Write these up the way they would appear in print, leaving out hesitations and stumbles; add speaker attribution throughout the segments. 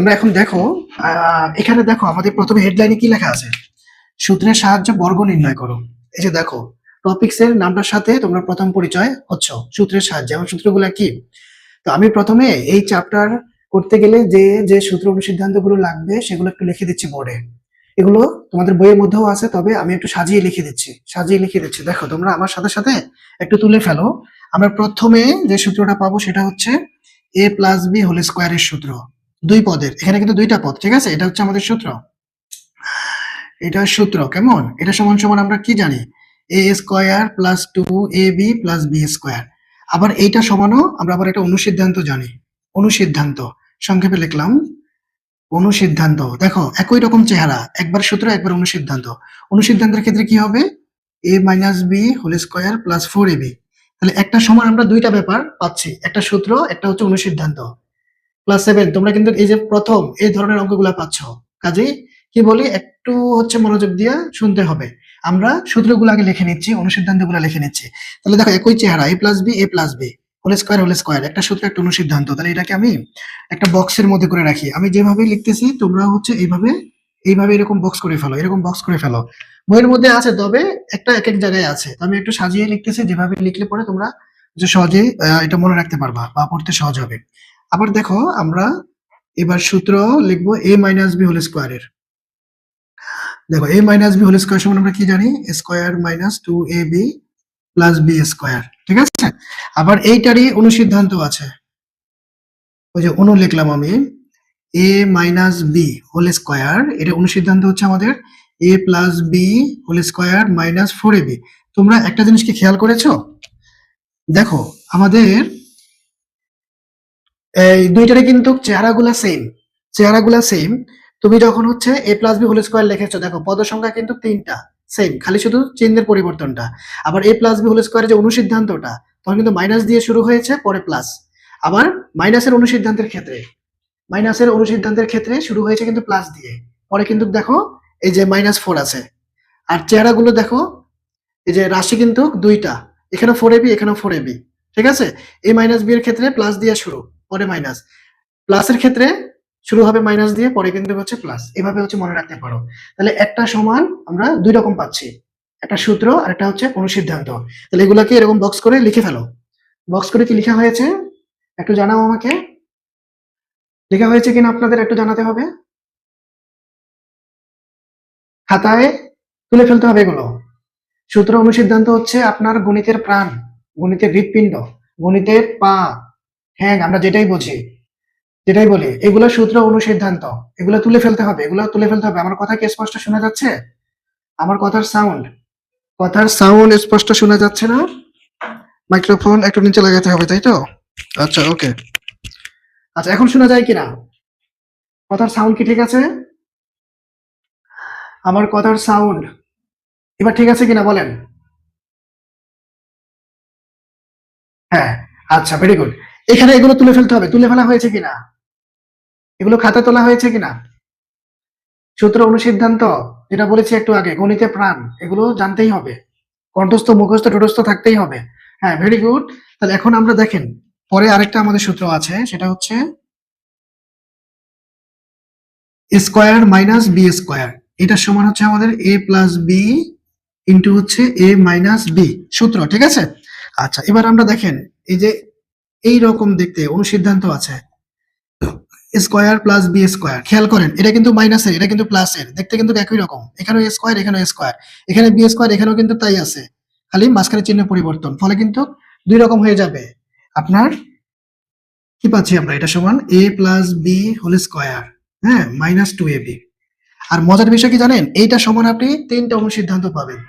Speaker 1: তোমরা এখন দেখো, এখানে দেখো আমাদের প্রথমে হেডলাইনে কি লেখা আছে, সূত্রের সাহায্যে বর্গ নির্ণয় করো। এই যে দেখো, টপিক্স এর নামটার সাথে তোমরা প্রথম পরিচয় হচ্ছ সূত্রের সাহায্যে। এবং সূত্রগুলো কি? তো আমি প্রথমে এই চ্যাপ্টার করতে গেলে যে যে সূত্র অনুসিদ্ধান্ত গুলো লাগবে সেগুলো একটু লিখে দিচ্ছি বোর্ডে। এগুলো তোমাদের বইয়ের মধ্যেও আছে, তবে আমি একটু সাজিয়ে লিখে দিচ্ছি। দেখো তোমরা আমার সাথে সাথে একটু তুলে ফেলো। আমরা প্রথমে যে সূত্রটা পাবো সেটা হচ্ছে a প্লাস বি হোল স্কোয়ারের সূত্র। দুই পদের, এখানে কিন্তু দুইটা পদ, ঠিক আছে? এটা হচ্ছে আমাদের সূত্র, এটা সূত্র কেমন? এটা সমান সমান আমরা কি জানি, এ square plus two A B plus B square. আবার এইটা সমানও আমরা আবার একটা অনুসিদ্ধান্ত জানি, অনুসিদ্ধান্ত সংক্ষেপে লিখলাম অনুসিদ্ধান্ত। দেখো একই রকম চেহারা, একবার সূত্র একবার অনুসিদ্ধান্ত। অনুসিদ্ধান্তের ক্ষেত্রে কি হবে, A minus B whole square plus four A B. তাহলে একটা সমান আমরা দুইটা ব্যাপার পাচ্ছি, একটা সূত্র একটা হচ্ছে অনুসিদ্ধান্ত। ক্লাস 7 তোমরা কিন্তু এই যে প্রথম এই ধরনের অঙ্কগুলা পাচ্ছ। কাজেই কি বলি, একটু হচ্ছে মনোযোগ দিয়ে শুনতে হবে। আমরা সূত্রগুলো আগে লিখে নিচ্ছি, অনুসিদ্ধান্তগুলো লিখে নিচ্ছি। তাহলে দেখো একই চেহারা, এ প্লাস বি হোল স্কোয়ার, একটা সূত্র একটা অনুসিদ্ধান্ত। তাহলে এটাকে আমি একটা বক্সের মধ্যে করে রাখি। আমি যেভাবে লিখতেছি তোমরা হচ্ছে এইভাবে এরকম বক্স করে ফেলো, এরকম বক্স করে ফেলো। বইয়ের মধ্যে আছে, তবে একটা এক এক জায়গায় আছে। তো আমি একটু সাজিয়ে লিখতেছি, যেভাবে লিখলে পরে তোমরা যে সহজেই এটা মনে রাখতে পারবা বা পড়তে সহজ হবে। আবার দেখো আমরা এবার সূত্র লিখবো a মাইনাস বি হোল স্কোয়ারের। দেখো a minus B whole square সমান আমরা কি জানি, square minus two A B plus B square, ঠিক আছে? আবার এইটারই অনুসিদ্ধান্ত আছে, ওই যে অনু লিখলাম আমি, a minus B whole square, এটা অনুসিদ্ধান্ত হচ্ছে আমাদের a plus B whole square minus four A B. তোমরা একটা জিনিস কি খেয়াল করেছো? দেখো আমাদের এই দুইটারই কিন্তু চেহারাগুলা সেম। তুমি যখন হচ্ছে A plus B whole square লিখেছো, দেখো পদ সংখ্যা কিন্তু তিনটা সেম, খালি শুধু চিহ্নের পরিবর্তনটা। আবার এ প্লাস বি হোল স্কোয়ারের যে অনুসিদ্ধান্তটা, তখন কিন্তু মাইনাস দিয়ে শুরু হয়েছে, পরে প্লাস। আবার মাইনাসের অনুসিদ্ধান্তের ক্ষেত্রে শুরু হয়েছে কিন্তু প্লাস দিয়ে, পরে কিন্তু দেখো এই যে মাইনাস ফোর আছে। আর চেহারাগুলো দেখো, এই যে রাশি কিন্তু দুইটা, এখানে ফোর এবি এখানেও ফোর এবি, ঠিক আছে? এ মাইনাস বি এর ক্ষেত্রে প্লাস দিয়ে শুরু, পরে মাইনাস। প্লাসের ক্ষেত্রে শুরু হবে মাইনাস দিয়ে, পরে কিন্তু হচ্ছে প্লাস। এভাবে হচ্ছে মনে রাখতে পারো। তাহলে একটা সমান আমরা দুই রকম পাচ্ছি, একটা সূত্র আর একটা হচ্ছে অনুসিদ্ধান্ত। তাহলে এগুলাকে এরকম বক্স করে লিখে ফেলো। বক্স করে কি লেখা হয়েছে একটু জানাও আমাকে, লেখা হয়েছে কিনা আপনাদের একটু জানাতে হবে। খাতায় তুলে ফেলতে হবে এগুলো। সূত্র অনুসিদ্ধান্ত হচ্ছে আপনার গণিতের প্রাণ, গণিতের হৃৎপিণ্ড, গণিতের পা, হ্যাঁ আমরা যেটাই বলি, এগুলো সূত্র অনুসিদ্ধান্ত। এগুলো তুলে ফেলতে হবে, আমার কথা কি স্পষ্ট শোনা যাচ্ছে? আমার কথার সাউন্ড স্পষ্ট শোনা যাচ্ছে না? মাইক্রোফোন একটু নিচে লাগাতে হবে, তাই তো? আচ্ছা ওকে। আচ্ছা এখন শোনা যায় কিনা, কথার সাউন্ড কি ঠিক আছে? আমার কথার সাউন্ড এবার ঠিক আছে কিনা বলেন। হ্যাঁ, আচ্ছা ভেরি গুড। এখানে এগুলো তুলে ফেলতে হবে, তুলে ফেলা হয়েছে কিনা, এগুলো খাতা তোলা হয়েছে কিনা? সূত্র অনুসিদ্ধান্ত যেটা বলেছি একটু আগে, গণিতে প্রাণ, এগুলো জানতেই হবে, কণ্ঠস্থ মুখস্থ ঠোঁটস্থ থাকতেই হবে। হ্যাঁ ভেরি গুড। তাহলে এখন আমরা দেখেন, পরে আরেকটা আমাদের সূত্র আছে, সেটা হচ্ছে স্কোয়ার মাইনাস বি স্কোয়ার। এটা সমান হচ্ছে আমাদের এ প্লাস বি ইন্টু হচ্ছে এ মাইনাস বি সূত্র, ঠিক আছে? আচ্ছা এবার আমরা দেখেন, এই যে এই রকম দেখতে অনুসিদ্ধান্ত আছে, স্কোয়ার প্লাস বি স্কোয়ার। খেয়াল করেন, এটা কিন্তু মাইনাসের, এটা কিন্তু প্লাসের, দেখতে কিন্তু একই রকম। এখানেও স্কোয়ার এখানেও স্কোয়ার, এখানে বি স্কোয়ার এখানেও কিন্তু তাই আছে, খালি মাঝখানে চিহ্ন পরিবর্তন, ফলে কিন্তু দুই রকম হয়ে যাবে। আপনার কি পাচ্ছি আমরা, এটা সমান এ প্লাস বি হোল স্কোয়ার, হ্যাঁ মাইনাস টু এ বি। আর মজার বিষয় কি জানেন, এইটা সমান আপনি তিনটা অনুসিদ্ধান্ত পাবেন,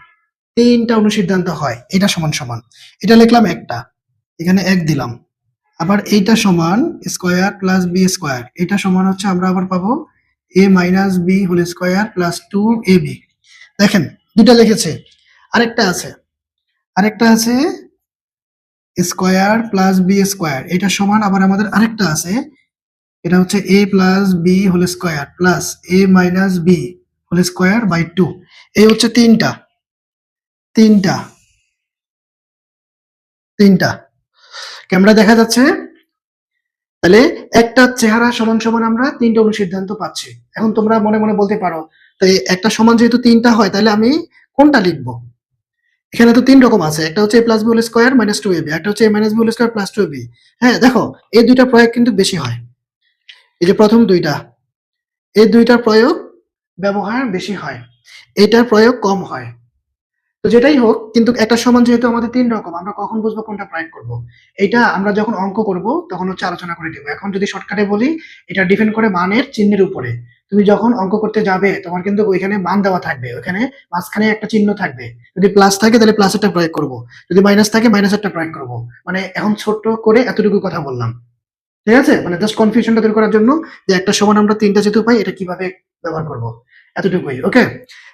Speaker 1: তিনটা অনুসিদ্ধান্ত হয় এটা সমান সমান। এটা লিখলাম একটা, এখানে এক দিলাম। আবার এইটা সমান স্কোয়ার প্লাস বি স্কোয়ার, এটা সমান হচ্ছে আমরা আবার পাবো A minus B whole square plus two A B. দেখেন দুটা লিখেছে, আরেকটা আছে, আরেকটা আছে, স্কোয়ার প্লাস বি স্কোয়ার, এটা সমান আবার আমাদের আরেকটা আছে, এটা হচ্ছে A plus B whole square plus A minus B whole square by two. এই হচ্ছে তিনটা, তিনটা তিনটা ক্যামেরা দেখা যাচ্ছে? তাহলে একটা চেহারা সমান সমান আমরা তিনটা অনুসিদ্ধান্ত পাচ্ছি। এখন তোমরা মনে মনে বলতে পারো, তাই একটা সমান যেহেতু তিনটা হয় তাহলে আমি কোনটা লিখবো? এখানে তো তিন রকম আছে, একটা হচ্ছে a plus B whole square minus two ab, একটা হচ্ছে a minus B whole square plus two ab। হ্যাঁ দেখো, এই দুইটা প্রয়োগ কিন্তু বেশি হয়, এই যে প্রথম দুইটা, এই দুইটার প্রয়োগ ব্যবহার বেশি হয়, এটার প্রয়োগ কম হয়। তো যেটাই হোক, কিন্তু একটা সমান যেহেতু আমাদের তিন রকম, আমরা কখন বুঝবো কোনটা প্রয়োগ করব? এটা আমরা যখন অঙ্ক করব তখন হচ্ছে আলোচনা করে দিব। এখন যদি শর্টকাটে বলি, এটা ডিপেন্ড করে মানের চিহ্নের উপরে। তুমি যখন অঙ্ক করতে যাবে তোমার কিন্তু ওইখানে মান দেওয়া থাকবে, ওইখানে মাঝখানে একটা চিহ্ন থাকবে, যদি প্লাস থাকে তাহলে প্লাসেরটা প্রয়োগ করব, যদি মাইনাস থাকে মাইনাসেরটা প্রয়োগ করব। মানে এখন ছোট করে এতটুকু কথা বললাম, ঠিক আছে? মানে জাস্ট কনফিউশনটা দূর করার জন্য, যে একটা সমান আমরা তিনটা যেহেতু পাই এটা কিভাবে ব্যবহার করব, এতটুকুই। ওকে,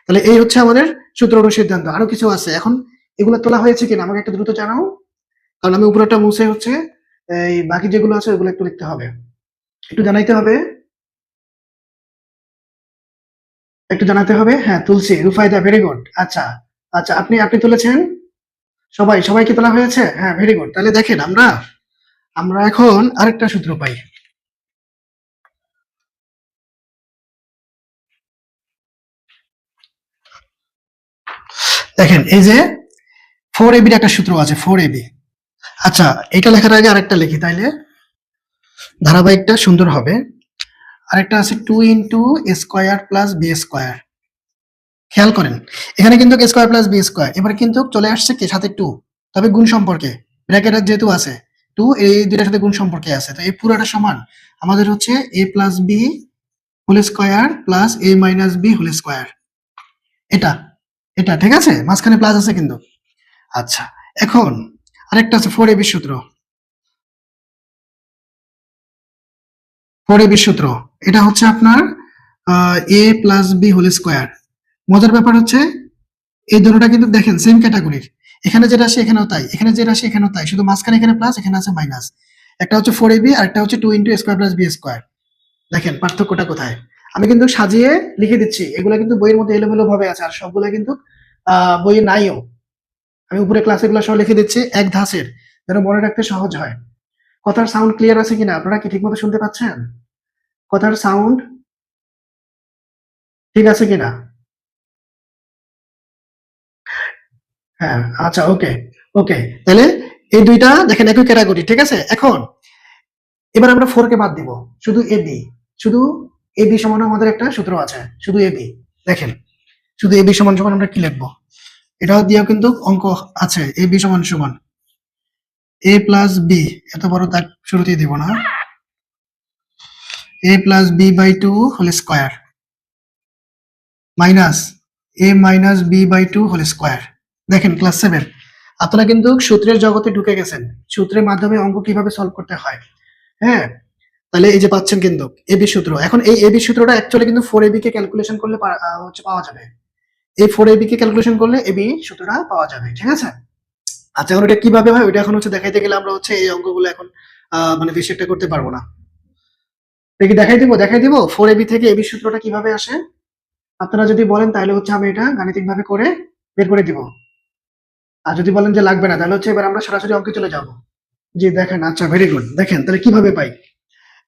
Speaker 1: তাহলে এই হচ্ছে আমাদের সূত্র অনুসিদ্ধান্ত। আরো কিছু আছে, এখন এগুলো তোলা হয়েছে কিনা আমাকে একটু দ্রুত জানাও, কারণ আমি উপরেটা মুছে হচ্ছে এই বাকি যেগুলো আছে ওগুলো একটু লিখতে হবে, একটু জানাইতে হবে, একটু জানাতে হবে। হ্যাঁ তুলসী, রুফাইদা, ভেরি গুড। আচ্ছা আচ্ছা, আপনি আপনি তুলেছেন, সবাই কি তোলা হয়েছে? হ্যাঁ ভেরি গুড। তাহলে দেখেন, আমরা আমরা এখন আরেকটা সূত্র পাই। দেখেন এই যে 4ab এর একটা সূত্র আছে, 4ab। আচ্ছা, এটা লেখার আগে আরেকটা লিখি তাইলে ধারাবাহিকটা সুন্দর হবে। আরেকটা আছে 2 ইন্টু এ স্কোয়ার প্লাস বি স্কোয়ার। খেয়াল করেন, এখানে কিন্তু এ স্কোয়ার প্লাস বি স্কোয়ার, এবার কিন্তু চলে আসছে কে সাথে 2, তবে গুণ সম্পর্কে, ব্র্যাকেটের যেহেতু আছে 2, এই দুইটার সাথে গুণ সম্পর্কে আছে, তো এই পুরোটা সমান আমাদের হচ্ছে a plus B whole square plus a minus B whole square. এটা এটা ঠিক আছে, মাঝখানে প্লাস আছে কিন্তু। আচ্ছা, এখন আরেকটা আছে 4ab সূত্র, 4ab সূত্র, এটা হচ্ছে আপনার a plus B whole square. মজার ব্যাপার হচ্ছে এই দুটোটা কিন্তু দেখেন সেম ক্যাটাগরির, এখানে যেটা আসে এখানেও তাই, এখানে যেটা আসে এখানেও তাই, শুধু মাঝখানে এখানে প্লাস, এখানে আছে মাইনাস। একটা হচ্ছে 4ab আর একটা হচ্ছে 2 into square plus B square. দেখেন পার্থক্যটা কোথায়, আমি কিন্তু সাজিয়ে লিখে দিচ্ছি, এগুলো কিন্তু বইয়ের মধ্যে এলোমেলো ভাবে আছে, আর সবগুলো কিন্তু বইয়ে নাইও। আমি উপরে ক্লাসে গুলো সহ লিখে দিচ্ছি এক ধাঁচের, যেন মনে রাখতে সহজ হয়। কথার সাউন্ড ক্লিয়ার আছে কিনা, আপনারা কি ঠিক মতো শুনতে পাচ্ছেন? কথার সাউন্ড ঠিক আছে কিনা? হ্যাঁ আচ্ছা, ওকে ওকে। তাহলে এই দুইটা দেখেন একই ক্যাটাগরি, ঠিক আছে? এখন এবার আমরা 4 কে বাদ দিব, শুধু এবি, শুধু এবি সমান আমাদের একটা সূত্র আছে, শুধু এবি। দেখেন, শুধু এবি সমান সমান আমরা কি লিখবো, এটাও দিয়েও কিন্তু অঙ্ক আছে। এবি সমান সমান এ প্লাস বি, এত বড় দাগ শুরুতেই দিব না, A plus B by two whole square minus A minus B by two whole square. দেখেন ক্লাস 7 আপনারা কিন্তু সূত্রের জগতে ঢুকে গেছেন, সূত্রের মাধ্যমে অঙ্ক কিভাবে সলভ করতে হয়। হ্যাঁ, তাহলে এই যে পাচ্ছেন কিন্তু এবি সূত্র। এখন এই এবি সূত্রটা অ্যাকচুয়ালি কিন্তু 4ab কে ক্যালকুলেশন করলে হচ্ছে পাওয়া যাবে, এই 4ab কে ক্যালকুলেশন করলে এবি সূত্রটা পাওয়া যাবে, ঠিক আছে? আচ্ছা, এখন এটা কিভাবে হয় ওইটা এখন হচ্ছে দেখাইতে গেলে আমরা হচ্ছে এই অঙ্কগুলো এখন মানে বেশি একটা করতে পারবো না। দেখি দেখাই দিব 4ab থেকে এবি সূত্রটা কিভাবে আসে। আপনারা যদি বলেন তাহলে হচ্ছে আমি এটা গাণিতিক ভাবে করে বের করে দিব, আর যদি বলেন যে লাগবে না তাহলে হচ্ছে এবার আমরা সরাসরি অঙ্কে চলে যাব। জি দেখেন, আচ্ছা ভেরি গুড। দেখেন তাহলে কিভাবে পাই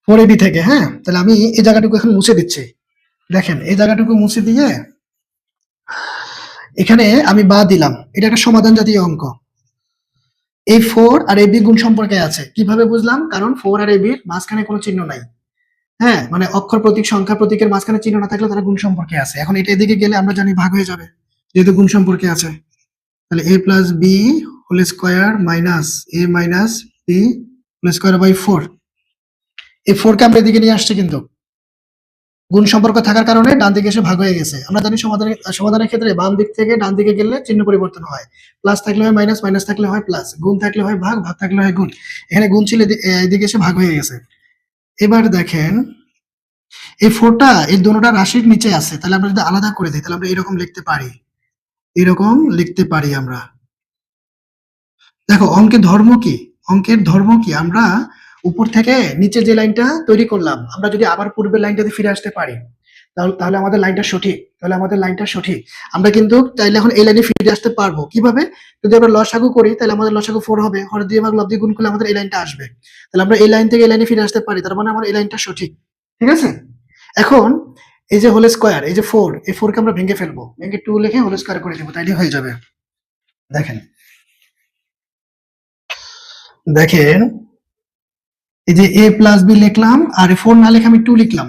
Speaker 1: 4ab থেকে। হ্যাঁ, তাহলে আমি এই জায়গাটুকু এখন মুছে দিচ্ছি। দেখেন এই জায়গাটুকু মুছে দিয়ে এখানে আমি বা দিলাম, এটা একটা সমাধান জাতীয় অঙ্ক। এই 4 আর ab গুণ সম্পর্কে আছে, কিভাবে বুঝলাম? কারণ 4 আর ab এর মাঝখানে কোনো চিহ্ন নাই। হ্যাঁ, মানে অক্ষর প্রতীক সংখ্যা প্রতীকের মাঝখানে চিহ্ন না থাকলে তারা গুণ সম্পর্কে আছে। এখন এটা এদিকে গেলে আমরা জানি ভাগ হয়ে যাবে, যেহেতু গুণ সম্পর্কে আছে। তাহলে a plus B whole square minus A minus B whole square by 4। এই 4 কে আমরা এদিকে নিয়ে আসছি, কিন্তু গুণ সম্পর্ক থাকার কারণে ডান দিকে এসে ভাগ হয়ে গেছে। আমরা জানি সমাধানের ক্ষেত্রে বাম দিক থেকে ডান দিকে গেলে চিহ্ন পরিবর্তন হয়, প্লাস থাকলে হয় মাইনাস, মাইনাস থাকলে হয় প্লাস, গুণ থাকলে হয় ভাগ, ভাগ থাকলে হয় গুণ। এখানে গুণ ছিল, এদিকে এসে ভাগ হয়ে গেছে। এবার দেখেন এই 4টা এই দুটোটা রাশির নিচে আছে, তাহলে আমরা যদি আলাদা করে দিই তাহলে আমরা এরকম লিখতে পারি, এরকম লিখতে পারি আমরা। দেখো অঙ্কের ধর্ম কি, অঙ্কের ধর্ম কি, আমরা উপর থেকে নিচে যে লাইনটা তৈরি করলাম আমরা যদি আবার পূর্বের লাইনটাতে ফিরে আসতে পারি তাহলে তাহলে আমাদের লাইনটা সঠিক, তাহলে আমাদের লাইনটা সঠিক। আমরা কিন্তু চাইলে এখন এই লাইনে ফিরে আসতে পারবো কিভাবে? যদি আমরা লসাগু করি তাহলে আমাদের লসাগু 4 হবে, হর দিয়ে ভাগ লব দিয়ে গুণ করলে আমাদের এই লাইনটা আসবে। তাহলে আমরা এই লাইন থেকে এই লাইনে ফিরে আসতে পারি, তার মানে আমার এই লাইনটা সঠিক। ঠিক আছে? এখন এই যে হোল স্কয়ার, এই যে 4, এই 4 কে আমরা ভেঙে ফেলবো, ভেঙে 2 লিখে হোল স্কয়ার করে দেবো, তাইলে হয়ে যাবে। দেখেন দেখেন এই যে a প্লাস বি লিখলাম, আর 4 না লিখে আমি 2 লিখলাম।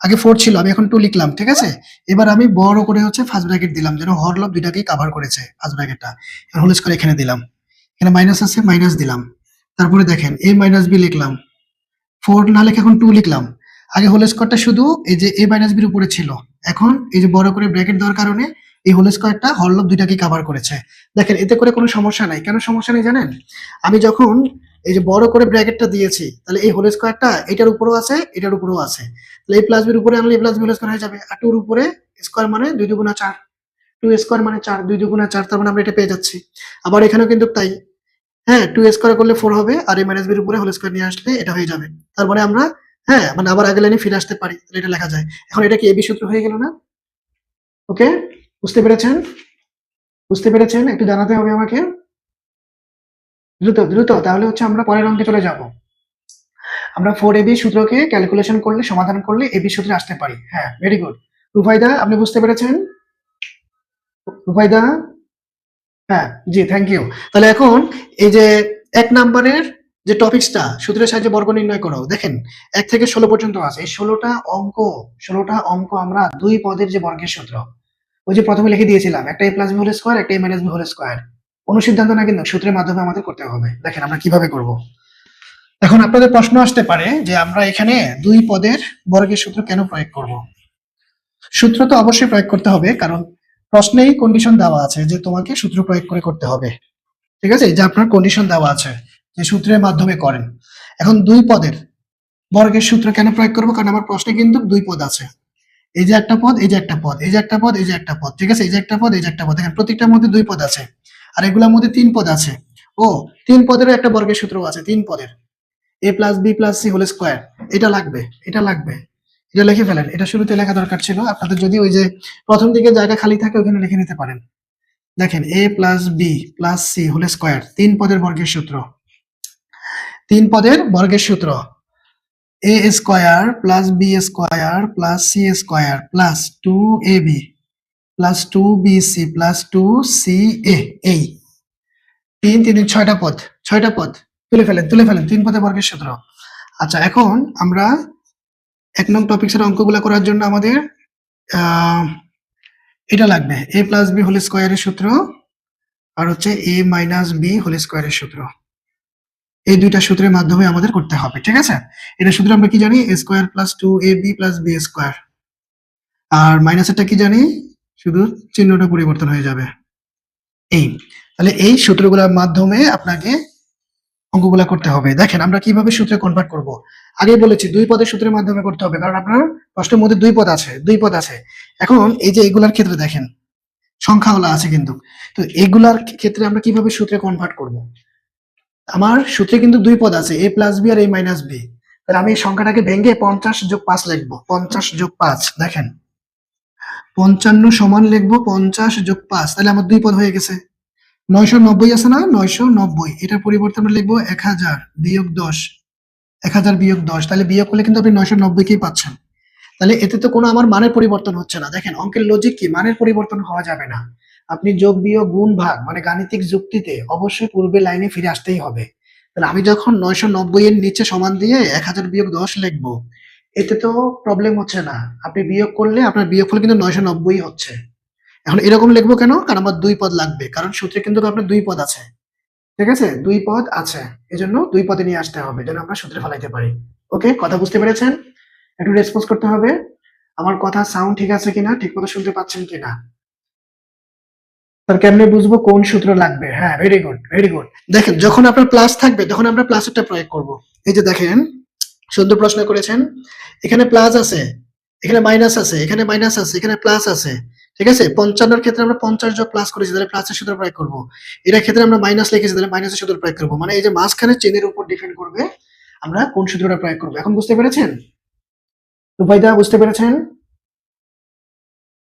Speaker 1: আগে 4 ছিল, আমি এখন 2 লিখলাম। ঠিক আছে? এবার আমি বড় করে হচ্ছে ফার্স্ট ব্র্যাকেট দিলাম, যেন হর লব দুইটাকেই কভার করেছে ফার্স্ট ব্র্যাকেটটা। হোল স্কয়ার এখানে দিলাম, এখানে মাইনাস আছে, মাইনাস দিলাম। তারপরে দেখেন a মাইনাস বি লিখলাম, 4 না লিখে এখন 2 লিখলাম। আগে হোল স্কয়ারটা শুধু এই যে a মাইনাস বির উপরে ছিল, এখন এই যে বড় করে ব্র্যাকেট দেওয়ার কারণে এই হোল স্কয়ারটা হর লব দুইটাকেই কভার করেছে। দেখেন এতে করে কোনো সমস্যা নাই। কেন সমস্যা নেই জানেন? আমি যখন এই যে বড় করে ব্র্যাকেটটা দিয়েছি, তাহলে এই হোল স্কয়ারটা এটার উপরেও আছে, এটার উপরেও আছে। তাহলে a প্লাস বির উপরে আনলে a plus B whole square হয়ে যাবে, আর 2 এর উপরে স্কয়ার মানে 2 দুগুণা 4, 2 স্কয়ার মানে 4, 2 দুগুণা 4, তার মানে আমরা এটা পেয়ে যাচ্ছি। আবার এখানেও কিন্তু তাই। হ্যাঁ, 2 স্কয়ার করলে 4 হবে, আর a মাইনাস বির উপরে হোল স্কয়ার নিয়ে আসলে এটা হয়ে যাবে। তার মানে আমরা, হ্যাঁ, মানে আবার আগের লাইনে ফিরে আসতে পারি। তাহলে এটা লেখা যায়। এখন এটা কি এবি সূত্র হয়ে গেল না? ওকে, বুঝতে পেরেছেন? বুঝতে পেরেছেন? একটু জানাতে হবে আমাকে। দ্রুত দ্রুত, তাহলে হচ্ছে আমরা পরের অঙ্কে চলে যাব। আমরা 4ab সূত্রকে ক্যালকুলেশন করলে, সমাধান করলে এবি সূত্রে আসতে পারি। হ্যাঁ, ভেরি গুড। রুফাইদা, আপনি বুঝতে পেরেছেন? রুফাইদা, হ্যাঁ, জি, থ্যাংক ইউ। তাহলে এখন এই যে 1 নাম্বারের যে টপিকসটা, সূত্রের সাহায্যে বর্গ নির্ণয় করো, দেখেন 1 থেকে 16 পর্যন্ত আছে। এই 16টা অঙ্ক আমরা 2 পদের যে বর্গের সূত্র, ওই যে প্রথমে লিখে দিয়েছিলাম, একটা a plus B whole square, একটা a minus B whole square. অনুসিদ্ধান্ত না, কিন্তু সূত্রের মাধ্যমে আমাদের করতে হবে। দেখেন আমরা কিভাবে করব। এখন আপনাদের প্রশ্ন আসতে পারে যে আমরা এখানে 2 পদের বর্গের সূত্র কেন প্রয়োগ করব? সূত্র তো অবশ্যই প্রয়োগ করতে হবে, কারণ প্রশ্নেই কন্ডিশন দেওয়া আছে যে তোমাকে সূত্র প্রয়োগ করে করতে হবে। ঠিক আছে? এই যে আপনার কন্ডিশন দেওয়া আছে যে সূত্রের মাধ্যমে করেন। এখন 2 পদের বর্গের সূত্র কেন প্রয়োগ করব? কারণ আমার প্রশ্নে কিন্তু 2 পদ আছে। এই যে একটা পদ, এই যে একটা পদ, এই যে একটা পদ, এই যে একটা পদ। ঠিক আছে? এই যে একটা পদ, এই যে একটা পদ। দেখেন প্রত্যেকটার মধ্যে 2 পদ আছে। আর এগুলোর মধ্যে 3 পদ আছে। ও, 3 পদেরও একটা বর্গের সূত্র আছে, 3 পদের। a plus B plus C whole square. এটা লাগবে, এটা লাগবে। এটা লিখে ফেলেন। এটা শুরুতে লেখা দরকার ছিল আপনাদের। যদি ওই যে প্রথম দিকে জায়গা খালি থাকে, ওখানে লিখে নিতে পারেন। দেখেন a plus B plus C whole square, 3 পদের বর্গের সূত্র। 3 পদের বর্গের সূত্র a square plus B square plus C square plus 2ab plus 2bc plus 2ca। এই 3 3 6টা পদ, 6টা পদ। তুলে ফেলেন, তুলে ফেলেন, 3 পদের বর্গের সূত্র। আচ্ছা, এখন আমরা 1 নং টপিকসের অঙ্কগুলো করার জন্য আমাদের এটা লাগবে, a প্লাস বি হোল স্কয়ারের সূত্র, আর হচ্ছে a মাইনাস বি হোল স্কয়ারের সূত্র। এই দুইটা সূত্রের মাধ্যমে আমাদের করতে হবে। ঠিক আছে? এটা সূত্র আমরা কি জানি? a square plus 2ab plus b square. আর মাইনাসেরটা কি জানি? শুধু চিহ্নটা পরিবর্তন হয়ে যাবে। এই, তাহলে এই সূত্রগুলোর মাধ্যমে আপনাকে অঙ্কগুলা করতে হবে। দেখেন আমরা কিভাবে সূত্রে কনভার্ট করব। আগেই বলেছি 2 পদের সূত্রের মাধ্যমে করতে হবে, কারণ আপনার প্রশ্নের মধ্যে 2 পদ আছে, 2 পদ আছে। এখন এই যে এগুলার ক্ষেত্রে দেখেন সংখ্যাওয়ালা আছে কিন্তু, তো এগুলার ক্ষেত্রে আমরা কিভাবে সূত্রে কনভার্ট করব? আমার সূত্রে কিন্তু 2 পদ আছে, a প্লাস বি আর a মাইনাস বি। তাহলে আমি এই সংখ্যাটাকে ভেঙে 50 যোগ 5 লিখবো। 50 যোগ 5, দেখেন 55 সমান লিখবো 50 যোগ 5, তাহলে আমার 2 পদ হয়ে গেছে। 990 আছে না? 990, এটার পরিবর্তে আমরা লিখবো 1000 বিয়োগ 10, 1000 বিয়োগ 10। তাহলে বিয়োগ করলে কিন্তু আপনি 990 কেই পাচ্ছেন। তাহলে এতে তো কোনো আমার মানের পরিবর্তন হচ্ছে না। দেখেন অঙ্কের লজিক কি? মানের পরিবর্তন হওয়া যাবে না। আপনি যোগ বিয়োগ গুণ ভাগ মানে গাণিতিক যুক্তিতে অবশ্যই পূর্বের লাইনে ফিরে আসতেই হবে। তাহলে আমি যখন 990 এর নিচে সমান দিয়ে 1000 বিয়োগ 10 লিখবো, এতে তো প্রবলেম হচ্ছে না। আপনি বিয়োগ করলে আপনার বিয়োগফল কিন্তু 990 হচ্ছে। এখন এরকম লিখবো কেন? কারণ আমার 2 পদ লাগবে, কারণ সূত্রে কিন্তু আপনার 2 পদ আছে। ঠিক আছে? 2 পদ আছে, এজন্য 2 পদে নিয়ে আসতে হবে যেন আমরা সূত্রে ফলাইতে পারি। ওকে, কথা বুঝতে পেরেছেন? একটু রেসপন্স করতে হবে। আমার কথা সাউন্ড ঠিক আছে কিনা, ঠিক মতো শুনতে পাচ্ছেন কিনা। তার কেমনে বুঝবো কোন সূত্র লাগবে? হ্যাঁ, ভেরি গুড, ভেরি গুড। দেখেন যখন আপনার প্লাস থাকবে তখন আমরা প্লাসেরটা প্রয়োগ করব। এই যে দেখেন সুন্দর প্রশ্ন করেছেন। এখানে প্লাস আছে, এখানে মাইনাস আছে, এখানে মাইনাস আছে, এখানে প্লাস আছে। ঠিক আছে? 55 এর ক্ষেত্রে আমরা 50 যোগ প্লাস করেছি, তাহলে প্লাসের সূত্র প্রয়োগ করব। এটার ক্ষেত্রে আমরা মাইনাস লিখেছি, তাহলে মাইনাসের সূত্র প্রয়োগ করব। মানে এই যে মাঝখানে চেনের উপর ডিপেন্ড করবে আমরা কোন সূত্রটা প্রয়োগ করব। এখন বুঝতে পেরেছেন? রূপাইদা, বুঝতে পেরেছেন?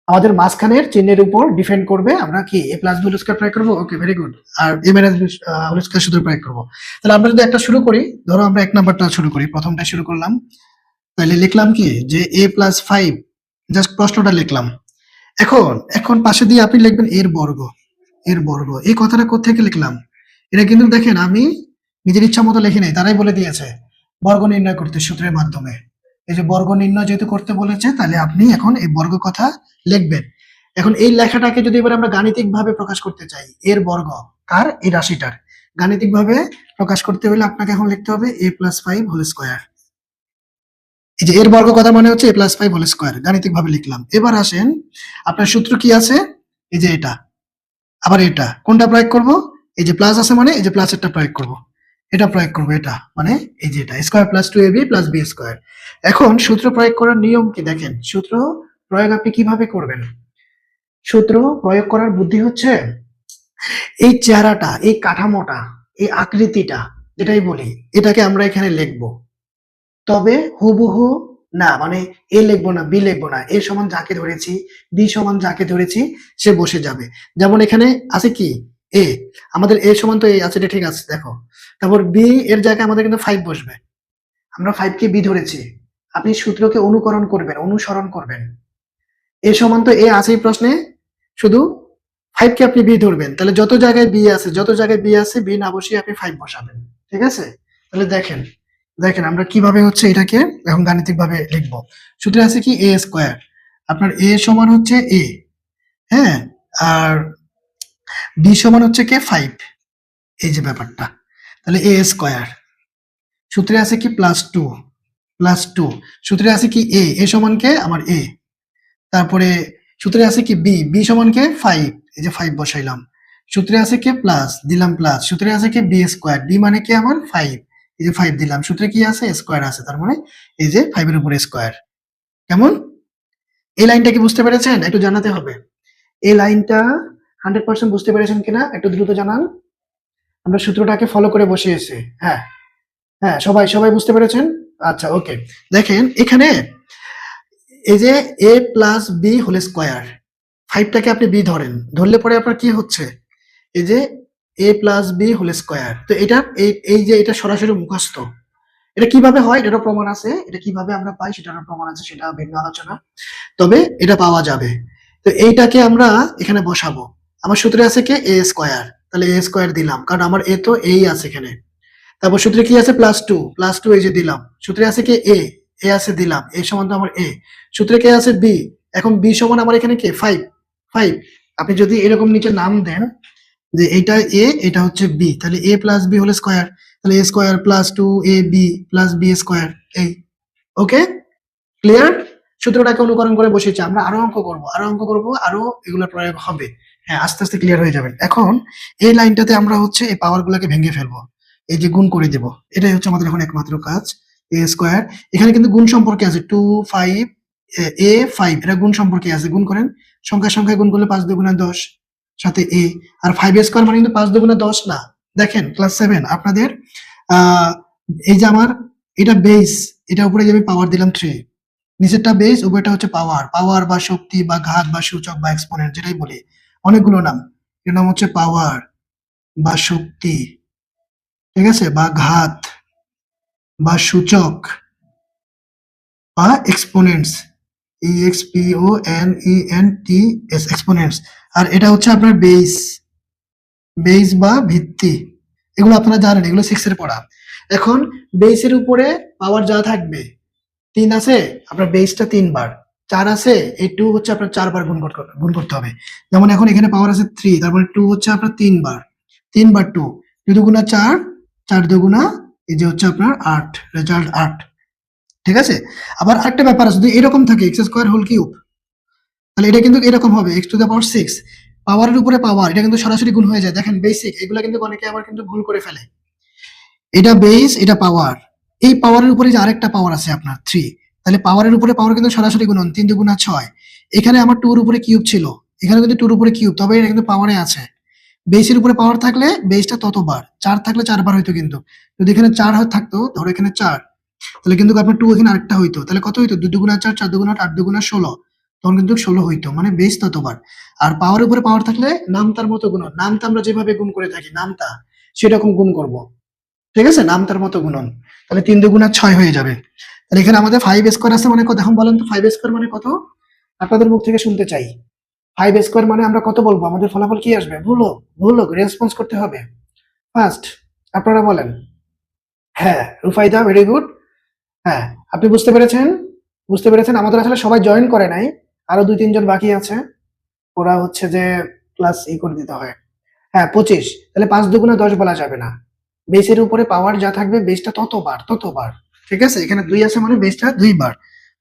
Speaker 1: আমাদের মাঝখানের চিহ্নের উপর ডিপেন্ড করবে আমরা কি a plus b whole square প্রয়োগ করবো। Okay, very good. আর a minus b whole square সূত্র প্রয়োগ করবো। তাহলে আমরা যদি একটা শুরু করি, ধরো আমরা 1 নাম্বারটা শুরু করি, প্রথমটা শুরু করলাম। তাহলে লিখলাম কি যে a প্লাস 5, জাস্ট প্রশ্নটা লিখলাম। এখন পাশে দিয়ে আপনি লিখবেন এর বর্গ। এই কথাটা কোত্থেকে লিখলাম? এটা কিন্তু দেখেন আমি নিজের ইচ্ছা মতো লিখি নাই, তারাই বলে দিয়েছে বর্গ নির্ণয় করতে সূত্রের মাধ্যমে। এই যে বর্গ নির্ণয় যেহেতু করতে বলেছে, তাহলে আপনি এখন এই বর্গ কথা লিখবেন। এখন এই লেখাটাকে যদি এবার আমরা গাণিতিক ভাবে প্রকাশ করতে চাই, এর বর্গ কার? এই রাশিটার। গাণিতিক ভাবে প্রকাশ করতে হলে আপনাকে এখন লিখতে হবে a প্লাস 5 হোল স্কয়ার। এই যে এর বর্গ কথা মানে হচ্ছে a প্লাস 5 হোল স্কয়ার, গাণিতিক ভাবে লিখলাম। এবার আসেন, আপনার সূত্র কি আছে? এই যে এটা, আবার এটা কোনটা প্রয়োগ করব? এই যে প্লাস আছে মানে এই যে প্লাসেরটা প্রয়োগ করব, এটা প্রয়োগ করব, এটা মানে এই যে এটা square plus 2ab plus b square. এখন সূত্র প্রয়োগ করার নিয়ম কি দেখেন, সূত্র প্রয়োগ আপনি কিভাবে করবেন? সূত্র প্রয়োগ করার বুদ্ধি হচ্ছে এই চেহারাটা, এই কাঠামোটা, এই আকৃতিটা, যেটাই বলি, এটাকে আমরা এখানে লিখবো। তবে হুবহু না, মানে এ লিখবো না, বি লিখবো না। এ সমান যাকে ধরেছি, বি সমান যাকে ধরেছি সে বসে যাবে। যেমন এখানে আছে কি এ, আমাদের এ সমান তো এ আছে, এটা ঠিক আছে দেখো। তারপর বি এর জায়গায় আমাদের কিন্তু 5 বসবে, আমরা 5 কে বি ধরেছি। আপনি সূত্রকে অনুকরণ করবেন, অনুসরণ করবেন। এ সমান তো এ আছে এই প্রশ্নে, শুধু 5 কে আপনি বি ধরবেন। তাহলে যত জায়গায় বি আছে বি না বসিয়ে আপনি 5 বসাবেন। ঠিক আছে? তাহলে দেখেন দেখেন আমরা কিভাবে হচ্ছে এটাকে এখন গাণিতিক ভাবে লিখবো। সূত্রে আছে কি a স্কয়ার, আপনার a সমান হচ্ছে a, হ্যাঁ, আর b সমান হচ্ছে কে 5, এই যে ব্যাপারটা। তাহলে a স্কয়ার, সূত্রে আছে কি প্লাস 2, সূত্রে আছে কি a সমান কে আমার a, তারপরে সূত্রে আছে কি b সমান কে 5, এই যে 5 বসাইলাম। সূত্রে আছে কি প্লাস, দিলাম প্লাস। সূত্রে আছে কি b স্কয়ার, b মানে কি আমার 5, এই যে 5 দিলাম। সূত্রে কি আছে? স্কয়ার আছে, তার মানে এই যে 5 এর উপরে স্কয়ার। কেমন? এই লাইনটা কি বুঝতে পেরেছেন? একটু জানাতে হবে। এই লাইনটা 100% বুঝতে পেরেছেন কিনা একটু দ্রুত জানান। আমরা সূত্রটাকে ফলো করে বসিয়েছি। হ্যাঁ, হ্যাঁ, সবাই বুঝতে পেরেছেন? আচ্ছা, ওকে। দেখেন এখানে এই যে a plus b whole square, 5 টাকে আপনি b ধরেন, ধরলে পরে আপনার কি হচ্ছে? এই যে a plus b whole square. তো এটা এই যে এটা সরাসরি মুখস্থ। এটা কিভাবে হয় এটারও প্রমাণ আছে, এটা কিভাবে আমরা পাই সেটারও প্রমাণ আছে, সেটা ভিন্ন আলোচনা। তবে এটা পাওয়া যাবে। তো এইটাকে আমরা এখানে বসাবো। আমার সূত্রে আছে কি a স্কয়ার, তাহলে a স্কয়ার দিলাম, কারণ আমার a তো এই আছে এখানে। তারপর সূত্রে কি আছে? প্লাস টু এই যে দিলাম। সূত্রে আছে কি a আছে দিলাম, a সমান তো আমার a। সূত্রে কি আছে? b, এখন b সমান আমার এখানে কি 5। আপনি যদি এরকম নিচে নাম দেন যে এটা a, এটা হচ্ছে b, তাহলে a plus b whole square, তাহলে a square plus 2ab plus b square. এই, ওকে, ক্লিয়ার? সূত্রটাকে অনুকরণ করে বসেছি। আমরা আরো অঙ্ক করব, আরো এগুলো প্রয়োগ হবে। হ্যাঁ, আস্তে আস্তে ক্লিয়ার হয়ে যাবেন। এখন এই লাইনটাতে আমরা হচ্ছে এই পাওয়ার গুলাকে ভেঙে ফেলবো, এই যে গুণ করে দেব। এটাই হচ্ছে আমাদের এখন একমাত্র কাজ। a স্কয়ার, এখানে কিন্তু গুণ সম্পর্কে আছে 2 5 a 5, এটা গুণ সম্পর্কে আছে। গুণ করেন, সংখ্যায় গুণ করলে 5 দুগুণা 10, সাথে a। আর 5 স্কয়ার মানে কিন্তু 5 দুগুণা 10 না। দেখেন ক্লাস 7 আপনাদের আহ এই যে আমার এটা বেস, এটা উপরে যে আমি পাওয়ার দিলাম 3, নিচেরটা বেস, উপরেরটা হচ্ছে পাওয়ার বা শক্তি বা ঘাত বা সূচক বা এক্সপোনেন্ট, যেটাই বলি, অনেকগুলো নাম। এর নাম হচ্ছে পাওয়ার বা শক্তি, ঠিক আছে, বা ঘাত বা সূচক বা এক্সপোনেন্টস, EXPONENTS, এক্সপোনেন্টস। আর এটা হচ্ছে আপনার বেস বা ভিত্তি। এগুলো আপনারা জানেন, এগুলো 6 এর পড়া। এখন বেসের উপরে পাওয়ার যা থাকবে, 3 আছে, আপনার বেসটা 3 বার। 4 আছে, এই 2 হচ্ছে আপনার 4 বার গুণ করতে হবে। যেমন এখন এখানে পাওয়ার আছে 3, তারপরে 2 হচ্ছে আপনার 3 বার। 3 বার 2, 2 দুগুণা 4, 4 দুগুণা এই যে হচ্ছে আপনার 8, রেজাল্ট 8। ঠিক আছে? আবার আরেকটা ব্যাপার আছে, যদি এরকম থাকে x স্কয়ার হোল কিউব, তাহলে এটা কিন্তু এরকম হবে x টু দ্য পাওয়ার 6। পাওয়ারের উপরে পাওয়ার, এটা কিন্তু সরাসরি গুণ হয়ে যায়। দেখেন বেসিক, এগুলা কিন্তু অনেকে আবার কিন্তু ভুল করে ফেলে। এটা বেস, এটা পাওয়ার। এই পাওয়ারের উপরে যে আরেকটা পাওয়ার আছে আপনার 3, তাহলে পাওয়ারের উপরে পাওয়ার কিন্তু সরাসরি গুণন, 3 দুগুণা 6। এখানে আমার 2 এর উপরে কিউব ছিল, এখানে কিন্তু 2 এর উপরে কিউব, তবে এটা কিন্তু পাওয়ারে আছে। বেসের উপরে পাওয়ার থাকলে বেসটা ততবার, 4 থাকলে 4 বার হইতো। কিন্তু যদি এখানে 4 থাকতো, ধরো এখানে 4, তাহলে কিন্তু আপনার 2 এখানে আরেকটা হইতো, তাহলে কত হইতো? 2 দুগুণা 4, 4 দুগুণা 8, 8 দুগুণা 16। তখন কিন্তু 16 হইতো, মানে বেস ততবার। আর পাওয়ারের উপরে পাওয়ার থাকলে নামতার মতো গুণন, নামতা আমরা যেভাবে গুণ করে থাকি নামতা, সেরকম গুণ করব। ঠিক আছে, নামতার মতো গুণন। তাহলে 3 দুগুণা 6 হয়ে যাবে। তাহলে এখানে আমাদের 5 স্কোয়ার আছে মানে কত, এখন বলেন তো 5 স্কোয়ার মানে কত? আপনাদের মুখ থেকে শুনতে চাই। 5 স্কোয়ার মানে আমরা কত বলবো? আমাদের ফলাফল কি আসবে? ভুল ভুল রেসপন্স করতে হবে ফার্স্ট। আপনারা বলেন। হ্যাঁ, রুফাইদা, ভেরি গুড। হ্যাঁ, আপনি বুঝতে পেরেছেন, বুঝতে পেরেছেন। আমাদের আসলে সবাই জয়েন করে নাই, আরো 2-3 জন বাকি আছে। ওরা হচ্ছে যে ক্লাস করে দিতে হয়। হ্যাঁ, 25। তাহলে 5 দুগুণে 10 বলা যাবে না। বেসের উপরে পাওয়ার যা থাকবে বেসটা ততবার। ঠিক আছে, এখানে 2 আছে মানে বেসটা 2 বার।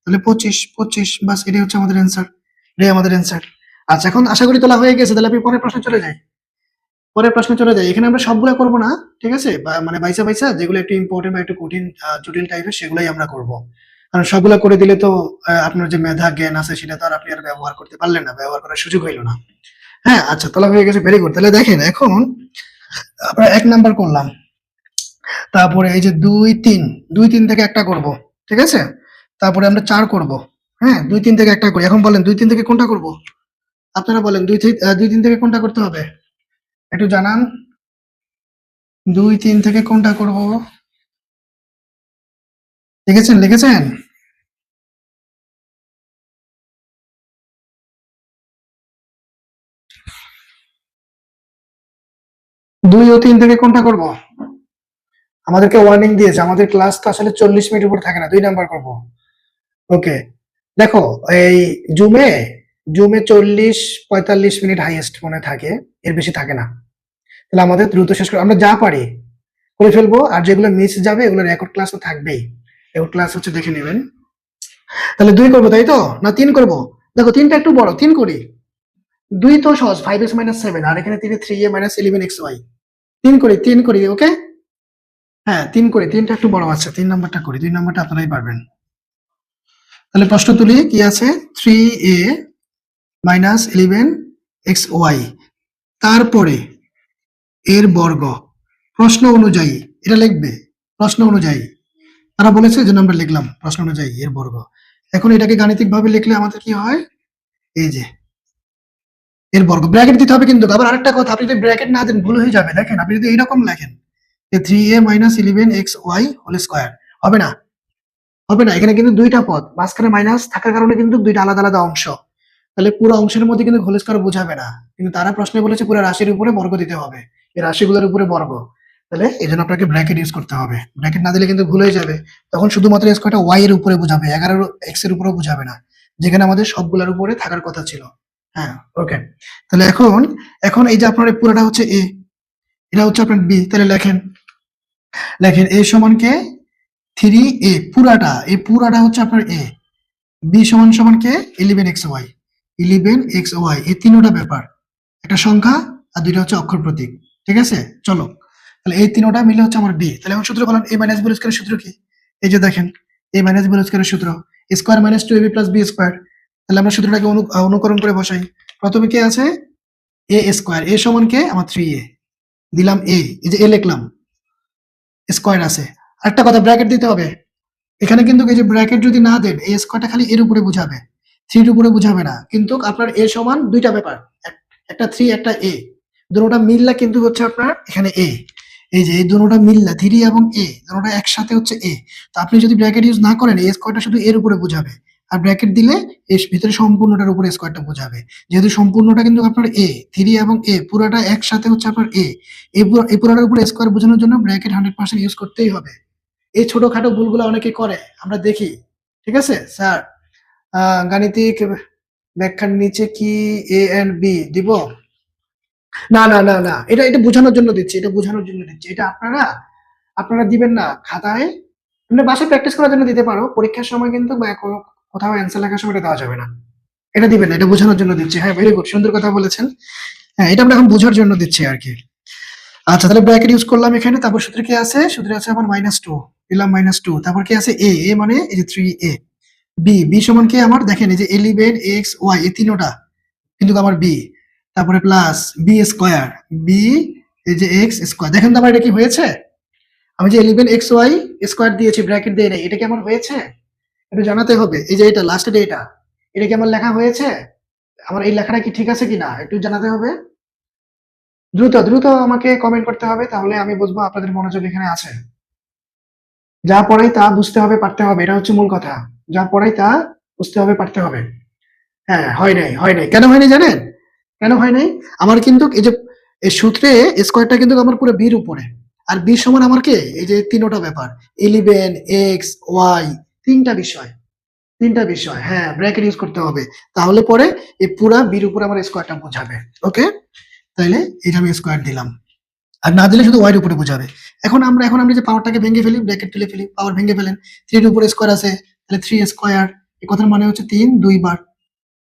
Speaker 1: তাহলে 25 বাস, এটাই হচ্ছে আমাদের অ্যান্সার। এটাই আমাদের অ্যান্সার। আচ্ছা, এখন আশা করি তোলা হয়ে গেছে। তাহলে আমি পরের প্রশ্নে চলে যাই। এখানে আমরা সবগুলা করব না, ঠিক আছে? মানে বাইসা বাইসা যেগুলো একটু ইম্পর্টেন্ট বা একটু কঠিন জটিল টাইপের সেগুলাই আমরা করব। কারণ সবগুলা করে দিলে তো আপনার যে মেধা জ্ঞান আছে সেটা তো আর আপনি আর ব্যবহার করতে পারলেন না, ব্যবহার করার সুযোগ হইল না। হ্যাঁ, আচ্ছা, তোলা হয়ে গেছে, ভেরি গুড। তাহলে দেখেন এখন আমরা 1 নাম্বার করলাম, তারপরে এই যে 2 3 থেকে একটা করব, ঠিক আছে? তারপরে আমরা 4 করব। হ্যাঁ, 2 3 থেকে একটা করি। এখন বলেন 2 3 থেকে কোনটা করব? আপনারা বলেন 2 3 থেকে কোনটা করতে হবে, একটু জানান। 2 3 থেকে কোনটা করব? লিখেছেন? 2 ও 3 থেকে কোনটা করব? আমাদেরকে ওয়ার্নিং দিয়েছে, আমাদের ক্লাস তো আসলে 40 মিনিট উপর থাকে না, 2 নাম্বার করব। ওকে, দেখো, এই জুমে জুমে 40-45 মিনিট হাইয়েস্ট মনে থাকে, এর বেশি থাকে না। তাহলে আমাদের দ্রুত শেষ করে আমরা যা পারি করে ফেলবো, আর যেগুলো মিস যাবে এগুলো রেকর্ড ক্লাস তো থাকবেই। রেকর্ড ক্লাস হচ্ছে দেখে নেবেন। তাহলে 2 করবো তাই তো, না 3 করব? দেখো 3টা একটু বড়, 3 করি। 2 তো সহজ, 5x-7, আর এখানে 3a-11xy। 3 করি, ওকে। হ্যাঁ, 3 করি, 3টা একটু বড় আছে, 3 নাম্বারটা করি, 2 নাম্বারটা আপনারাই পারবেন। তাহলে প্রশ্ন তুলি, কি আছে? 3a-11xy, তারপরে এর বর্গ, প্রশ্ন অনুযায়ী এটা লিখবে। প্রশ্ন অনুযায়ী তারা বলেছে, যে আমরা লিখলাম প্রশ্ন অনুযায়ী এর বর্গ। এখন এটাকে গাণিতিক ভাবে লিখলে আমাদের কি হয়? এই যে এর বর্গ, ব্র্যাকেট দিতে হবে। কিন্তু আবার আরেকটা কথা, আপনি যদি ব্র্যাকেট না দেন ভুল হয়ে যাবে। দেখেন, আপনি যদি এইরকম লেখেন যে 3a-11xy হোল স্কয়ার, হবে না, হবে না। এখানে কিন্তু 2টা পদ, মাঝখানে মাইনাস থাকার কারণে কিন্তু 2টা আলাদা আলাদা অংশ। তাহলে পুরো অংশের মধ্যে কিন্তু হোল স্কয়ার বোঝাবে না। কিন্তু তারা প্রশ্নে বলেছে পুরো রাশির উপরে বর্গ দিতে হবে, এই রাশিগুলোর উপরে বর্গ। তাহলে এই জন্য আপনাকে ব্র্যাকেট ইউজ করতে হবে। ব্র্যাকেট না দিলে কিন্তু ভুল হয়ে যাবে। তখন শুধুমাত্র স্কয়ারটা ওয়াই এর উপরে বোঝাবে, 11x এর উপরেও বোঝাবে না, যেখানে আমাদের সবগুলোর উপরে থাকার কথা ছিল। হ্যাঁ, ওকে। তাহলে এখন এখন এই যে আপনার এই পুরোটা হচ্ছে এ, এটা হচ্ছে আপনার বি। তাহলে লেখেন, এ সমান কে? 3a, পুরাটা, এই পুরাটা হচ্ছে আপনার এ। বি সমান সমান কে? 11xy। 11xy, এই তিনটা ব্যাপার, একটা সংখ্যা আর 2টা হচ্ছে অক্ষর প্রতীক। ঠিক আছে, চলো। তাহলে এই তিনটা মিলে হচ্ছে আমার বি। তাহলে এখন সূত্র বলেন, a মাইনাস বি স্কয়ারের সূত্র কি? এই যে দেখেন, a মাইনাস বি স্কয়ারের সূত্র square minus 2ab plus B square. তাহলে আমরা সূত্রটাকে অনুকরণ করে বসাই। প্রথমে কি আছে? a স্কয়ার, a সমান কে? আমার 3a, দিলাম a, এই যে a লিখলাম, স্কয়ার আছে। আরেকটা কথা, ব্র্যাকেট দিতে হবে। এখানে কিন্তু এই যে ব্র্যাকেট যদি না দেন, এই স্কয়ারটা খালি এর উপরে বুঝাবে, 3 এর উপরে বুঝাবে না। কিন্তু আপনার a সমান 2টা ব্যাপার, একটা 3 একটা a, দুটোটা মিললা কিন্তু হচ্ছে আপনার এখানে a। এই যে এই দুটোটা মিললা 3 এবং a, দুটোটা একসাথে হচ্ছে a। তো আপনি যদি ব্র্যাকেট ইউজ না করেন, এই স্কয়ারটা শুধু এর উপরে বুঝাবে, আর ব্র্যাকেট দিলে এর ভিতরে সম্পূর্ণটার উপরে স্কয়ারটা বুঝাবে। যেহেতু সম্পূর্ণটা কিন্তু আপনার a, 3 এবং a পুরোটা একসাথে হচ্ছে আপনার a, এই পুরোটার উপরে স্কয়ার বোঝানোর জন্য ব্র্যাকেট 100% ইউজ করতেই হবে। এই ছোটখাটো ভুলগুলো অনেকে করে, আমরা দেখি। ঠিক আছে স্যার, গাণিতিক ব্যাখ্যার নিচে কি এ এন্ড বি দিব? না না না না, এটা এটা বোঝানোর জন্য দিচ্ছি, এটা বোঝানোর জন্য দিচ্ছি। এটা আপনারা আপনারা দিবেন না খাতায়, আপনি বাসায় প্র্যাকটিস করার জন্য দিতে পারো, পরীক্ষার সময় কিন্তু বা কোথাও অ্যান্সার লেখার সময় এটা দেওয়া যাবে না। এটা দিবেন না, এটা বোঝানোর জন্য দিচ্ছি। হ্যাঁ, ভেরি গুড, সুন্দর কথা বলেছেন। হ্যাঁ, এটা আমরা এখন বোঝার জন্য দিচ্ছি আর কি। আচ্ছা, তাহলে ব্র্যাকেট ইউজ করলাম এখানে। তারপর সূত্র কি আছে? সূত্রে আছে আমার -2, দিলাম -2। তারপর কি আছে? a, মানে এই যে 3a। বি সমান কি আমার? দেখেন, এই যে 11xy, এই তিনটা কিন্তু আমার বি। তারপরে প্লাস বি স্কয়ার, বি এই যে এক্স স্কয়ার। দেখেন তো আমার এটা কি হয়েছে? আমি যে 11xy স্কয়ার দিয়েছি, ব্র্যাকেট দিয়ে নেই, এটা কি আমার হয়েছে? এটা জানাতে হবে। এই যে এটা লাস্টের, এটা এটা কি আমার লেখা হয়েছে? আমার এই লেখাটা কি ঠিক আছে কিনা একটু জানাতে হবে। দ্রুত দ্রুত আমাকে কমেন্ট করতে হবে, তাহলে আমি বুঝবো আপনাদের মনোযোগ এখানে আছে। যা পড়াই তা বুঝতে হবে, পারতে হবে, এটা হচ্ছে মূল কথা। যা পড়াই তা বুঝতে হবে, পারতে হবে। হ্যাঁ, হয় নাই, হয় নাই। কেন হয় নাই জানেন? কেন হয় নাই? আমার কিন্তু এই যে এই সূত্রে স্কয়ারটা কিন্তু আমার পুরো বির উপরে। আর বি সমান আমার কে? এই যে তিনটা ব্যাপার। 11 এক্স ওয়াই, তিনটা বিষয়। তিনটা বিষয়। হ্যাঁ, ব্র্যাকেট ইউজ করতে হবে। তাহলে পরে এই পুরা বির উপরে আমার স্কয়ারটা বোঝাবে। ওকে? তাইলে এটা আমি স্কয়ার দিলাম। আর না দিলে শুধু ওয়াই এর উপরে বোঝাবে। এখন আমরা যে পাওয়ারটাকে ভেঙে ফেলি, ব্র্যাকেট তুলে ফেলি। পাওয়ার ভেঙে ফেলেন। 3 এর উপরে স্কয়ার আছে। তাহলে 3 স্কয়ার। এই কথার মানে হচ্ছে 3 2 বার।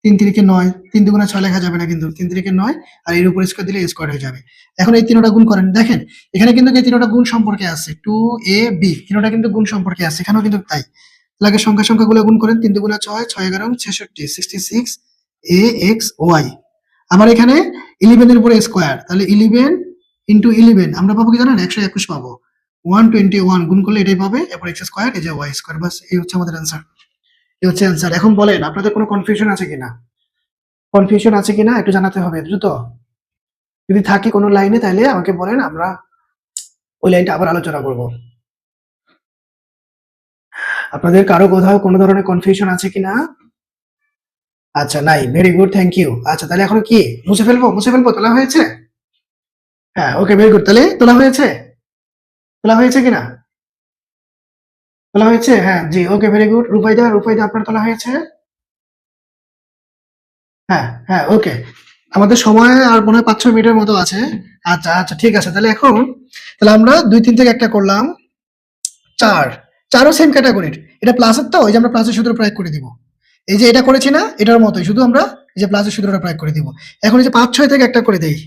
Speaker 1: 3 তিরিকে 9, 3 দুগুণে 6 লেখা যাবে না কিন্তু। 3 তিরিকে 9 আর এর উপর স্কয়ার দিলে স্কয়ার হয়ে যাবে। এখন এই তিনটা গুণ করেন। দেখেন, এখানে কিন্তু এই তিনটা গুণ সম্পর্কে আছে। 2ab তিনটা কিন্তু গুণ সম্পর্কে আছে। এখানেও কিন্তু তাই। তাহলে আগে সংখ্যাগুলো গুণ করেন। 3 দুগুণে 6, 6 11 66, 66 ax y। আবার এখানে 11 এর উপরে স্কয়ার। তাহলে 11 ইনটু 11 আমরা পাবো কি জানেন? 121 পাবো। 121 গুণ করলে এটাই পাবে। এরপর x স্কয়ার, এই যে y স্কয়ার। বাস এই হচ্ছে আমাদের অ্যান্সার। এই হচ্ছে অ্যান্সার। এখন বলেন আপনাদের কোনো কনফিউশন আছে কিনা? কনফিউশন আছে কিনা একটু জানাতে হবে দ্রুত। যদি থাকে কোনো লাইনে তাহলে আমাকে বলেন, আমরা ওই লাইনটা আবার আলোচনা করব। আপনাদের কারো কোথাও কোনো ধরনের কনফিউশন আছে কিনা? আচ্ছা, নাই। Very good, thank you. আচ্ছা, তাহলে এখন কি মুছে ফেলবো? মুছে ফেলবো? তোলা হয়েছে? হ্যাঁ, ওকে, ভেরি গুড। তাহলে তোলা হয়েছে? তোলা হয়েছে কিনা? তোলা হয়েছে? হ্যাঁ, জি, ওকে, ভেরি গুড। রূপাইদা আপনার তোলা হয়েছে? হ্যাঁ, হ্যাঁ, ওকে। আমাদের সময় আর মনে হয় 5-6 মিনিটের মতো আছে। আচ্ছা, আচ্ছা, ঠিক আছে। তাহলে আমরা 2-3 থেকে একটা করলাম। 4, 4ও সেম ক্যাটাগরির। এটা প্লাসের তো, এই যে আমরা প্লাসের সূত্র প্রয়োগ করে দিব। এই যে এটা করেছি না, এটার মতোই, শুধু আমরা এই যে প্লাসের সূত্রটা প্রয়োগ করে দিব। এখন এই যে 5-6 থেকে একটা করে দেই।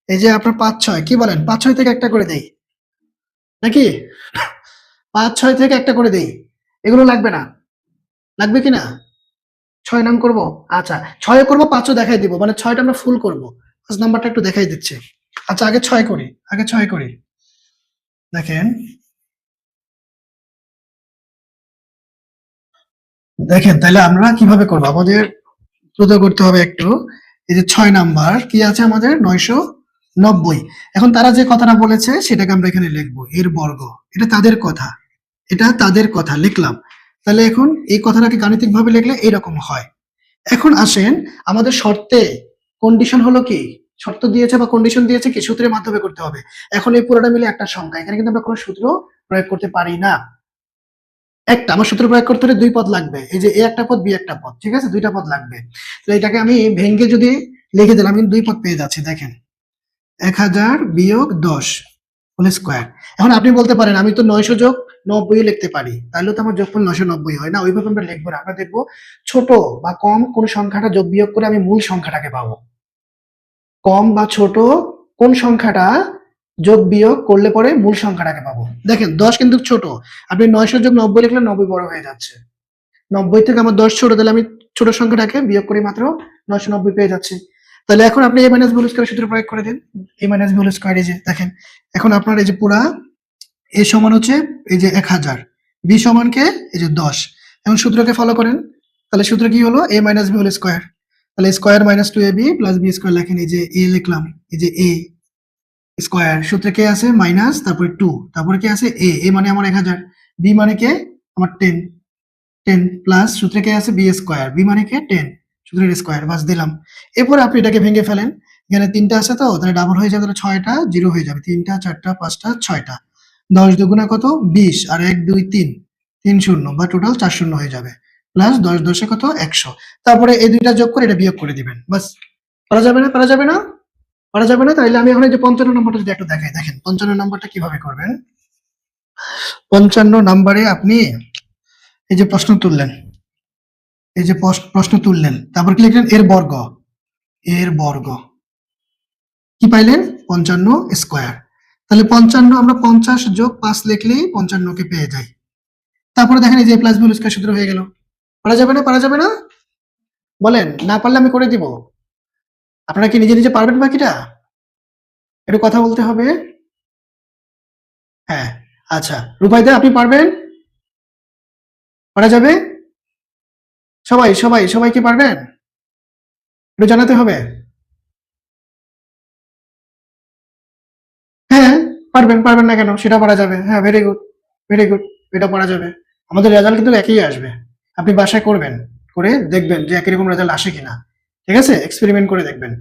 Speaker 1: এই যে আপনার 5-6 কি বলেন? 5-6 থেকে একটা করে দেই নাকি? 5-6 থেকে একটা করে দেই। এগুলো লাগবে না? লাগবে কিনা? 6 নং করব? আচ্ছা, 6 করব, 5ও দেখাই দিব। মানে 6টা আমরা ফুল করব। 5 নাম্বারটা একটু দেখাই দিচ্ছি। আচ্ছা, আগে 6 করি। আগে 6 করি। দেখেন, দেখেন তাহলে আমরা কিভাবে করব? আমাদের দ্রুত করতে হবে একটু। এই যে 6 নাম্বার কি আছে আমাদের? 990। এখন তারা যে কথাটা বলেছে সেটাকে আমরা এখানে লিখব। এর বর্গ। এটা তাদের কথা। এটা তাদের কথা লিখলাম। তাহলে এখন এই কথাটাকে গাণিতিকভাবে লিখলে এরকম হয়। এখন আসেন, আমাদের শর্তে কন্ডিশন হলো কি? শর্ত দিয়েছে বা কন্ডিশন দিয়েছে কি? সূত্রের মাধ্যমে করতে হবে। এখন এই পুরোটা মিলে একটা সংখ্যা। এখানে কিন্তু আমরা কোনো সূত্র প্রয়োগ করতে পারি না। একটা আমার সূত্র প্রয়োগ করতে হলে 2 পদ লাগবে। এই যে এ একটা পদ, বি একটা পদ। ঠিক আছে? 2টা পদ লাগবে। তো এটাকে আমি ভেঙে যদি লিখে দিলাম, কিন্তু 2 পদ পেয়ে যাচ্ছি। দেখেন, 1000 বিয়োগ 10 হোল স্কয়ার। এখন আপনি বলতে পারেন আমি তো 900 যোগ 90 লিখতে পারি। তাহলে তো আমার যোগফল 990 হয় না। ওইভাবে আমরা লিখবো না। আমরা দেখবো ছোট বা কম কোন সংখ্যাটা যোগ বিয়োগ করে আমি মূল সংখ্যাটাকে পাবো। কম বা ছোট কোন সংখ্যাটা যোগ বিয়োগ করলে পরে মূল সংখ্যাটাকে পাবো। দেখেন, 10 কিন্তু ছোট। আপনি 900 যোগ 90 লিখলে 90 বড় হয়ে যাচ্ছে। 90 থেকে আমার 10 ছোট, তাহলে আমি ছোট সংখ্যাটাকে বিয়োগ করে মাত্র 990 পেয়ে যাচ্ছি। তাহলে এখন আপনি a minus b whole square সূত্র প্রয়োগ করে দিন। a minus b whole square, এই যে দেখেন, এখন আপনার এই যে পুরা a সমান হচ্ছে এই যে 1000, b সমান কে? এই যে 10। এখন সূত্রকে ফলো করেন। তাহলে সূত্র কি হলো? a minus b whole square. তাহলে square minus 2ab plus b square লেখেন। এই যে a লিখলাম, এই যে a স্কয়ার। সূত্রে কে আছে? মাইনাস, তারপরে 2, তারপরে কি আছে? a মানে আমার 1000, b মানে কে? আমার 10, 10 প্লাস সূত্রে কে আছে? B square. বি মানে কে? 10, সূত্রের স্কয়ার। বাস দিলাম। এরপর আপনি এটাকে ভেঙে ফেলেন। এখানে 3টা আছে তো, তাহলে ডাবল হয়ে যাবে। তাহলে 6টা 0 হয়ে যাবে। 3টা 4টা 5টা 6টা। 10 দুগুণে কত? 20 আর 1 2 3, 3 শূন্য বা টোটাল 4 শূন্য হয়ে যাবে। প্লাস 10 10 এ কত? 100। তারপরে এই দুইটা যোগ করে এটা বিয়োগ করে দিবেন। বাস। পারা যাবে না? পারা যাবে না? পারা যাবে না? তাহলে আমি এখন এই যে 55 নম্বরটা যদি একটু দেখাই, দেখেন 55 নম্বরটা কিভাবে করবেন। 55 নম্বরে আপনি এই যে প্রশ্ন তুললেন, এই যে প্রশ্ন তুললেন, তারপর কি লিখলেন? এর বর্গ। এর বর্গ কি পাইলেন? 55 স্কয়ার। তাহলে 55 আমরা 50 যোগ 5 লিখলেই 55 কে পেয়ে যাই। তারপরে দেখেন এই যে প্লাস বি হোল স্কয়ার সূত্র হয়ে গেল। পারা যাবে না? পারা যাবে না? বলেন, না পারলে আমি করে দিব। আপনারা কি নিজে নিজে পারবেন বাকিটা? একটু কথা বলতে হবে। হ্যাঁ, আচ্ছা, রূপাইদা আপনি পারবেন? পারা যাবে? সবাই সবাই সবাই কি পারবেন? একটু জানাতে হবে। হ্যাঁ, পারবেন, পারবেন না কেন? সেটা পারা যাবে। হ্যাঁ, ভেরি গুড, ভেরি গুড। এটা পারা যাবে। আমাদের রেজাল্ট কিন্তু একই আসবে। আপনি বাসায় করবেন। করে দেখবেন যে একই রকম রেজাল্ট আসে কিনা। ঠিক আছে? এক্সপেরিমেন্ট করে দেখবেন।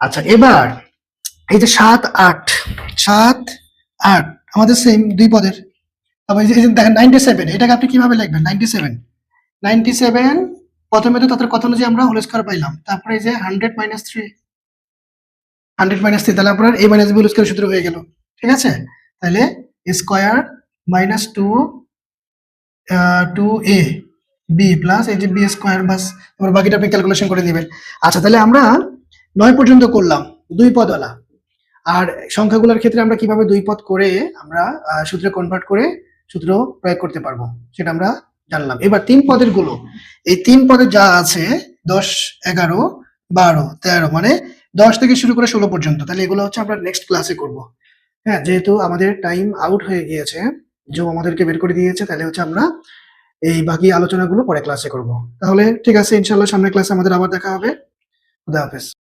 Speaker 1: আচ্ছা, এবার এই যে ৭, ৮, ৭, ৮ আমাদের সেম ২ পদের। তারপর এই যে দেখেন ৯৭ এটাকে আপনি কিভাবে লিখবেন? ৯৭, ৯৭ প্রথমে তো তাদের কথা অনুযায়ী আমরা হোল স্কয়ার পাইলাম। তারপরে এই যে 100 মাইনাস 3, 100 মাইনাস 3 তাহলে আপনার a minus b whole square সূত্র হয়ে গেল। ঠিক আছে? তাহলে square minus 2a b plus এই যে b স্কয়ার বাস তারপর বাকিটা আপনি ক্যালকুলেশন করে নেবেন। আচ্ছা, তাহলে আমরা ৯ পর্যন্ত করলাম ২ পদওয়ালা। আর সংখ্যাগুলোর ক্ষেত্রে আমরা কিভাবে ২ পদ করে আমরা সূত্রে কনভার্ট করে সূত্র প্রয়োগ করতে পারবো সেটা আমরা জানলাম। এবার ৩ পদের গুলো, এই ৩ পদে যা আছে ১০, ১১, ১২, ১৩ মানে ১০ থেকে শুরু করে ১৬ পর্যন্ত। তাহলে এগুলো হচ্ছে আমরা নেক্সট ক্লাসে করব। হ্যাঁ, যেহেতু আমাদের টাইম আউট হয়ে গিয়েছে, আমাদেরকে বের করে দিয়েছে, তাহলে হচ্ছে আমরা এই বাকি আলোচনাগুলো পরে ক্লাসে করব। তাহলে ঠিক আছে, ইনশাআল্লাহ সামনের ক্লাসে আমাদের আবার দেখা হবে। খুদা হাফেজ।